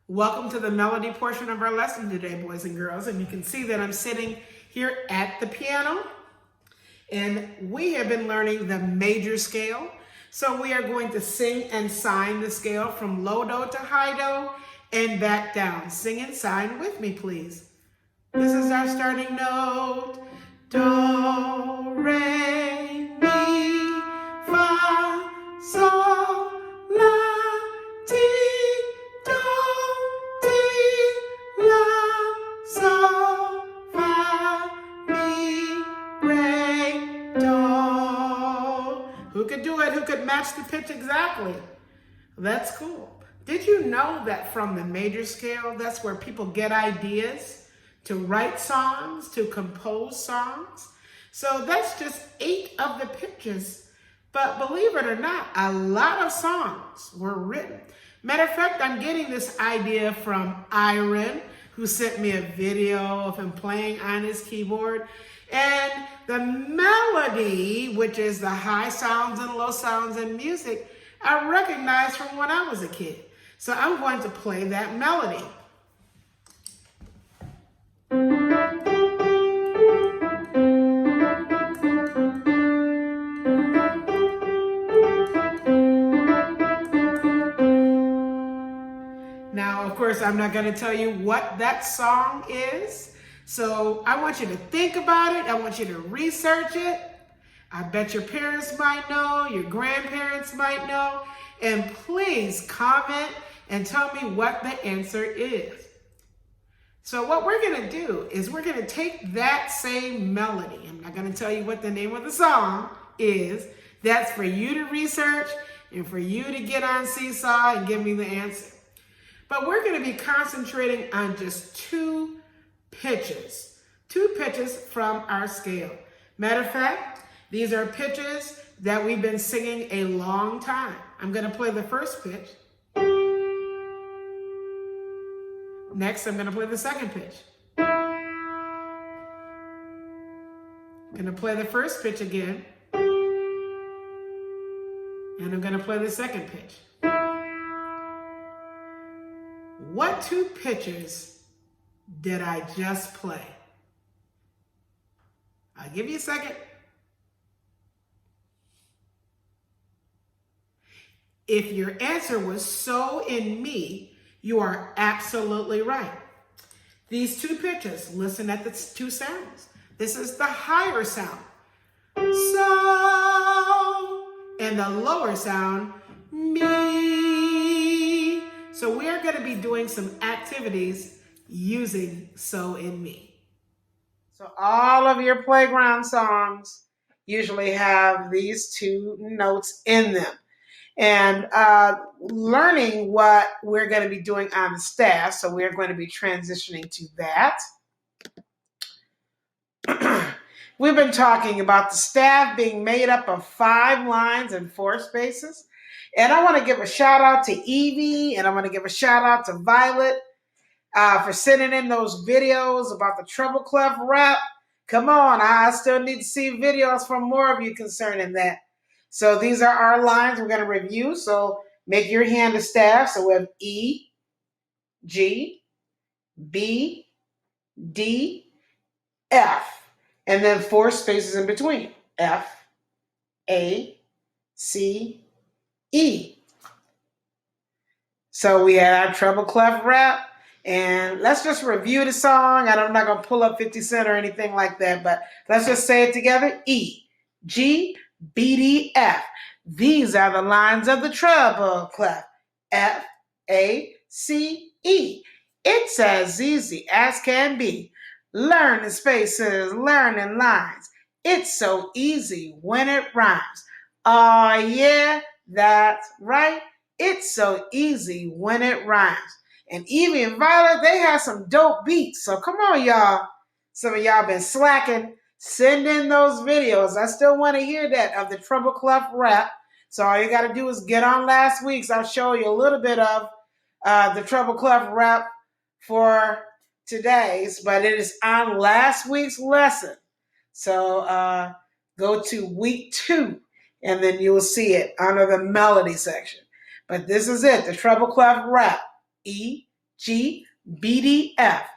Welcome to the melody portion of our lesson today, boys and girls. And you can see that I'm sitting here at the piano, and we have been learning the major scale. So we are going to sing and sign the scale from low do to high do and back down. Sing and sign with me, please. This is our starting note. Do, re, mi, fa, sol, la, ti, do, ti, la, sol, fa, mi, re, do. Who could do it? Who could match the pitch exactly? That's cool. Did you know that from the major scale, that's where people get ideas to write songs, to compose songs? So that's just 8 of the pitches. But believe it or not, a lot of songs were written. Matter of fact, I'm getting this idea from Iron, who sent me a video of him playing on his keyboard. And the melody, which is the high sounds and low sounds in music, I recognized from when I was a kid. So I'm going to play that melody. Now, of course, I'm not going to tell you what that song is. So I want you to think about it. I want you to research it. I bet your parents might know, your grandparents might know. And please comment and tell me what the answer is. So what we're going to do is we're going to take that same melody. I'm not going to tell you what the name of the song is. That's for you to research and for you to get on Seesaw and give me the answer. But we're going to be concentrating on just 2 pitches. 2 pitches from our scale. Matter of fact, these are pitches that we've been singing a long time. I'm going to play the first pitch. Next, I'm going to play the second pitch. I'm going to play the first pitch again. And I'm going to play the second pitch. What 2 pitches did I just play? I'll give you a second. If your answer was so in me, you are absolutely right. These 2 pitches, listen at the 2 sounds. This is the higher sound, so, and the lower sound, me. So we are going to be doing some activities using So in Me. So all of your playground songs usually have these 2 notes in them. And learning what we're going to be doing on the staff, so we're going to be transitioning to that. We've been talking about the staff being made up of 5 lines and 4 spaces. And I want to give a shout out to Evie, and I want to give a shout out to Violet for sending in those videos about the treble clef rap. Come on, I still need to see videos from more of you concerning that. So these are our lines we're going to review. So make your hand a staff. So we have E, G, B, D, F, and then 4 spaces in between. F, A, C, E. So we had our treble clef rap. And let's just review the song. And I'm not going to pull up 50 Cent or anything like that, but let's just say it together. E, G, B, D, F. These are the lines of the treble clef. F, A, C, E. It's as easy as can be. Learn in spaces, learn in lines. It's so easy when it rhymes. Oh yeah, that's right. It's so easy when it rhymes. And Evie and Violet, they have some dope beats. So come on, y'all. Some of y'all been slacking. Send in those videos. I still want to hear that of the treble clef rap. So all you got to do is get on last week's. I'll show you a little bit of the treble clef rap for today's, but it is on last week's lesson. So go to week 2, and then you will see it under the melody section. But this is it, the treble clef rap. E, G, B, D, F.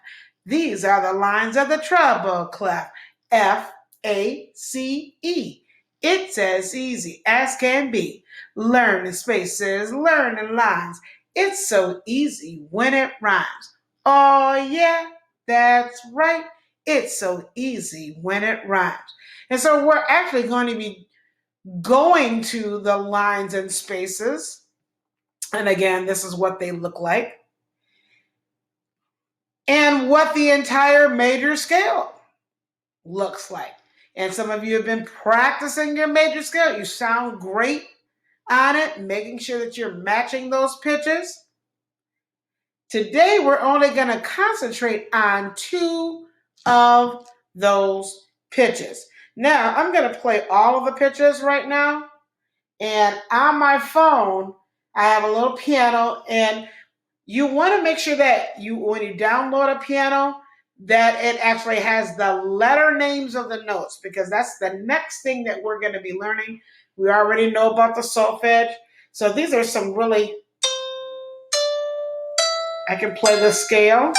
These are the lines of the treble clef. F, A, C, E. It's as easy as can be. Learn in spaces, learn in lines. It's so easy when it rhymes. Oh yeah, that's right. It's so easy when it rhymes. And so we're actually going to be going to the lines and spaces. And again, this is what they look like. And what the entire major scale looks like. And some of you have been practicing your major scale. You sound great on it, making sure that you're matching those pitches. Today, we're only going to concentrate on 2 of those pitches. Now, I'm going to play all of the pitches right now. And on my phone, I have a little piano. And you want to make sure that when you download a piano, that it actually has the letter names of the notes, because that's the next thing that we're going to be learning. We already know about the solfege. So these are some really, I can play the scale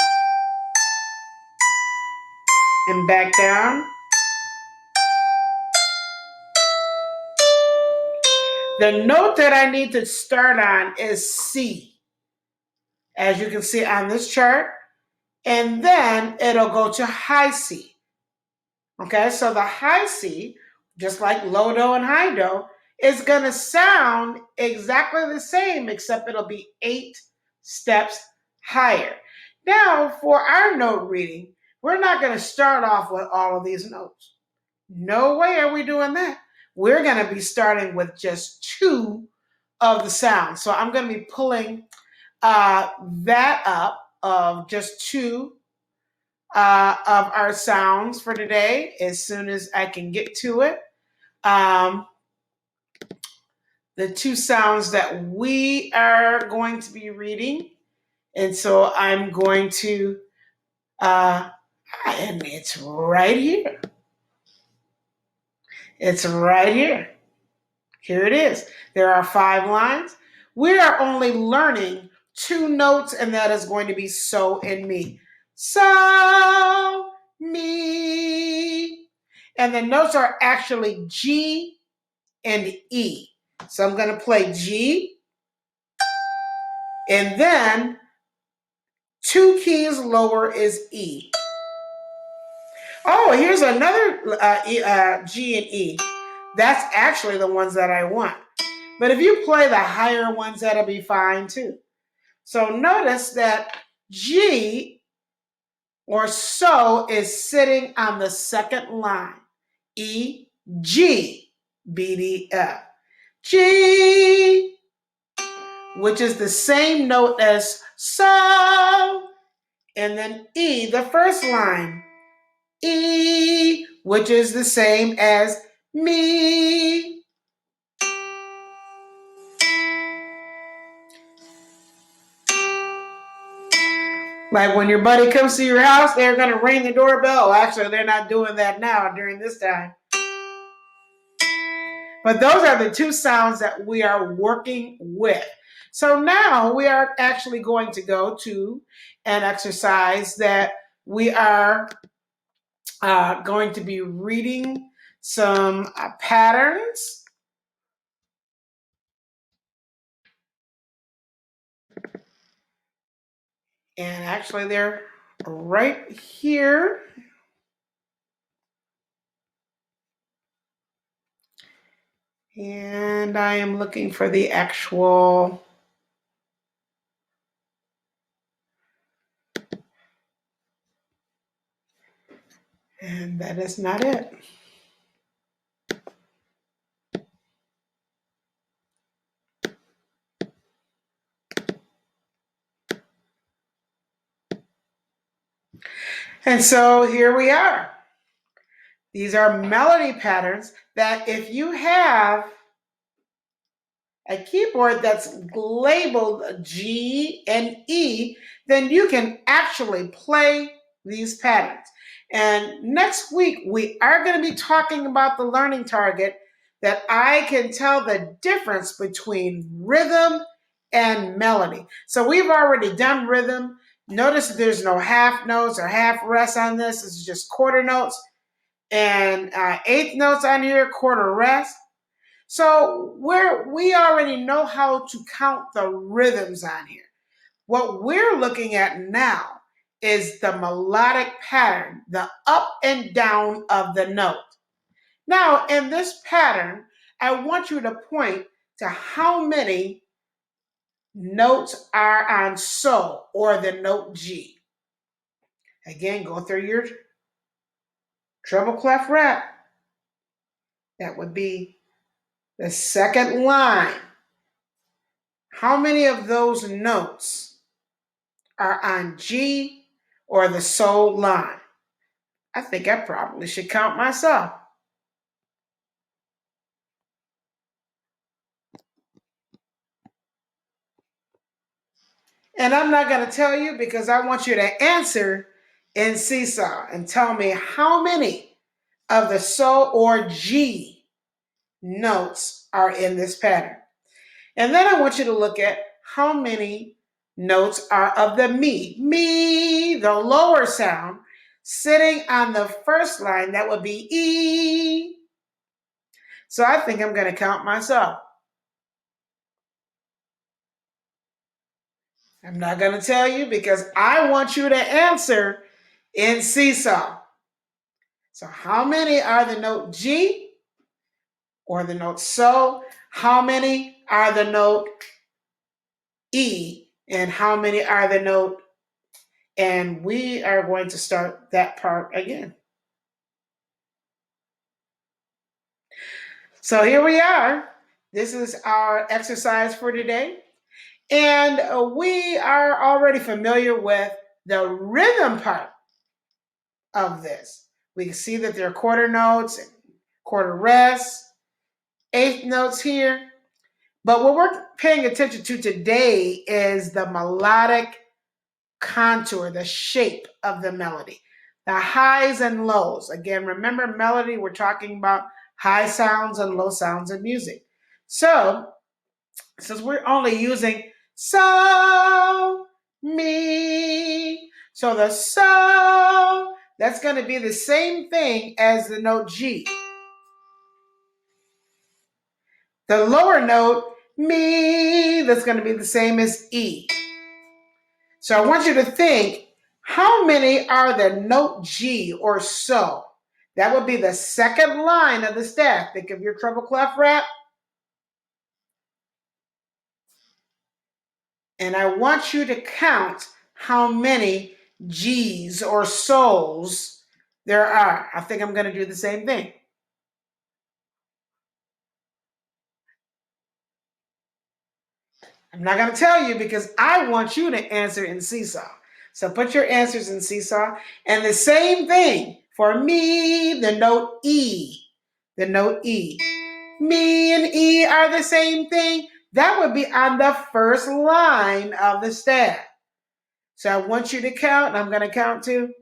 and back down. The note that I need to start on is C, as you can see on this chart. And then it'll go to high C. Okay, so the high C, just like low do and high do, is going to sound exactly the same, except it'll be 8 steps higher. Now, for our note reading, we're not going to start off with all of these notes. No way are we doing that. We're going to be starting with just 2 of the sounds. So I'm going to be pulling that up of just 2 of our sounds for today as soon as I can get to it. The 2 sounds that we are going to be reading. And so I'm going to, and it's right here. It's right here. Here it is. There are 5 lines. We are only learning 2 notes, and that is going to be so and me. So, me. And the notes are actually G and E. So I'm going to play G, and then 2 keys lower is E. Oh, here's another G and E. That's actually the ones that I want. But if you play the higher ones, that'll be fine too. So notice that G, or so, is sitting on the second line. E, G, B, D, F. G, which is the same note as so, and then E, the first line. E, which is the same as me. Like when your buddy comes to your house, they're going to ring the doorbell. Actually, they're not doing that now during this time. But those are the 2 sounds that we are working with. So now we are actually going to go to an exercise that we are going to be reading some patterns. And actually they're right here. And I am looking for the actual and that is not it. And so here we are. These are melody patterns that if you have a keyboard that's labeled G and E, then you can actually play these patterns. And next week, we are going to be talking about the learning target, that I can tell the difference between rhythm and melody. So we've already done rhythm. Notice that there's no half notes or half rest on this. This is just quarter notes and eighth notes on here, quarter rest. So we already know how to count the rhythms on here. What we're looking at now is the melodic pattern, the up and down of the note. Now, in this pattern, I want you to point to how many notes are on So, or the note G. Again, go through your treble clef rep. That would be the second line. How many of those notes are on G or the So line? I think I probably should count myself. And I'm not going to tell you because I want you to answer in Seesaw and tell me how many of the So or G notes are in this pattern. And then I want you to look at how many notes are of the me, the lower sound, sitting on the first line. That would be E. So I think I'm going to count myself. I'm not going to tell you because I want you to answer in Seesaw. So how many are the note G or the note So? How many are the note E? And how many are the note? And we are going to start that part again. So here we are. This is our exercise for today. And we are already familiar with the rhythm part of this. We can see that there are quarter notes, quarter rests, eighth notes here. But what we're paying attention to today is the melodic contour, the shape of the melody, the highs and lows. Again, remember melody, we're talking about high sounds and low sounds in music. So, since we're only using So, Mi, so the So, that's going to be the same thing as the note G. The lower note, Mi, that's going to be the same as E. So I want you to think, how many are the note G or So? That would be the second line of the staff. Think of your treble clef rep. And I want you to count how many G's or So's there are. I think I'm going to do the same thing. I'm not going to tell you because I want you to answer in Seesaw. So put your answers in Seesaw. And the same thing for me, the note E. The note E. Mi and E are the same thing. That would be on the first line of the staff. So I want you to count, and I'm going to count too.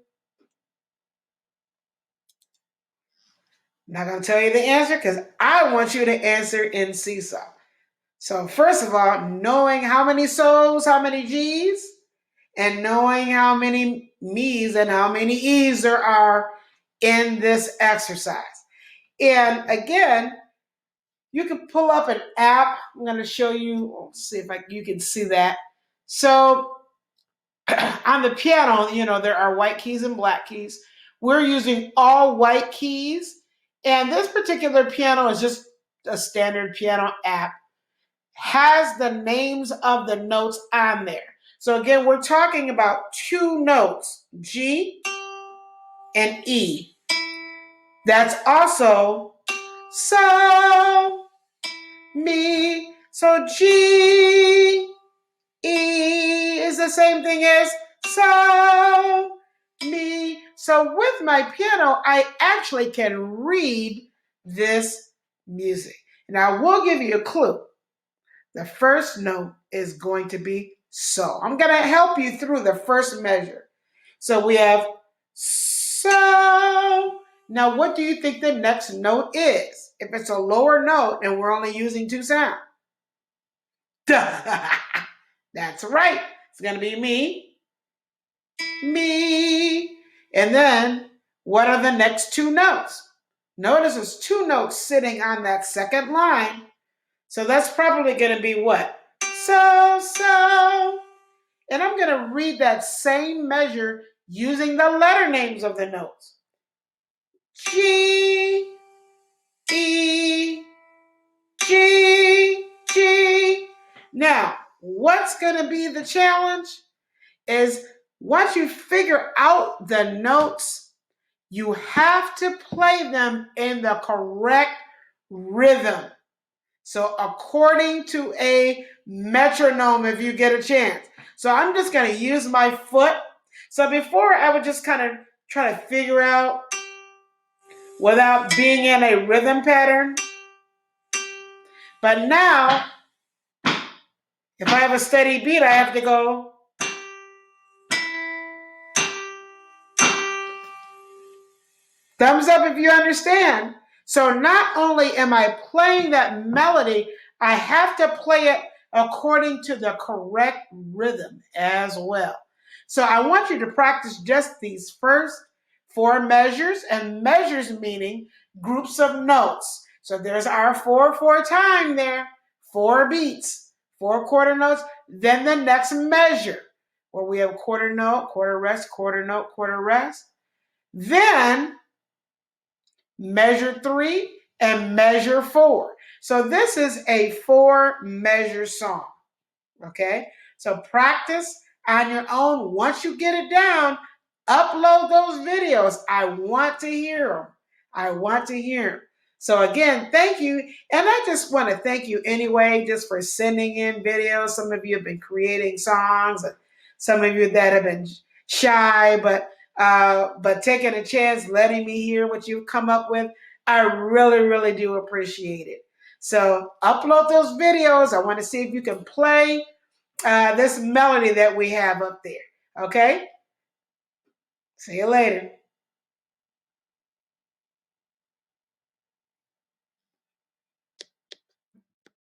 I'm not going to tell you the answer because I want you to answer in Seesaw. So first of all, knowing how many So's, how many G's, and knowing how many me's and how many e's there are in this exercise. And again, you can pull up an app. I'm going to show you, see if you can see that. So on the piano, there are white keys and black keys. We're using all white keys. And this particular piano is just a standard piano app. Has the names of the notes on there. So again, we're talking about two notes, G and E. That's also So, Mi. So G, E is the same thing as So, Mi. So with my piano, I actually can read this music. And I will give you a clue. The first note is going to be So. I'm going to help you through the first measure. So we have So. Now, what do you think the next note is? If it's a lower note and we're only using two sounds. That's right. It's going to be Mi. me. And then what are the next two notes? Notice there's two notes sitting on that second line. So that's probably going to be what? So, so. And I'm going to read that same measure using the letter names of the notes. G, E, G, G. Now, what's going to be the challenge is once you figure out the notes, you have to play them in the correct rhythm. So according to a metronome, if you get a chance. So I'm just going to use my foot. So before I would just kind of try to figure out without being in a rhythm pattern. But now, if I have a steady beat, I have to go. Thumbs up if you understand. So not only am I playing that melody, I have to play it according to the correct rhythm as well. So I want you to practice just these first 4 measures, and measures meaning groups of notes. So there's our 4/4 time there, 4 beats, 4 quarter notes, then the next measure where we have quarter note, quarter rest, quarter note, quarter rest. Then measure 3 and measure 4. So this is a 4 measure song. Okay, so practice on your own. Once you get it down, upload those videos. I want to hear them. I want to hear them. So again, thank you. And I just want to thank you anyway, just for sending in videos. Some of you have been creating songs. Some of you that have been shy, but taking a chance, letting me hear what you've come up with. I really, really do appreciate it. So upload those videos. I want to see if you can play this melody that we have up there. Okay? See you later.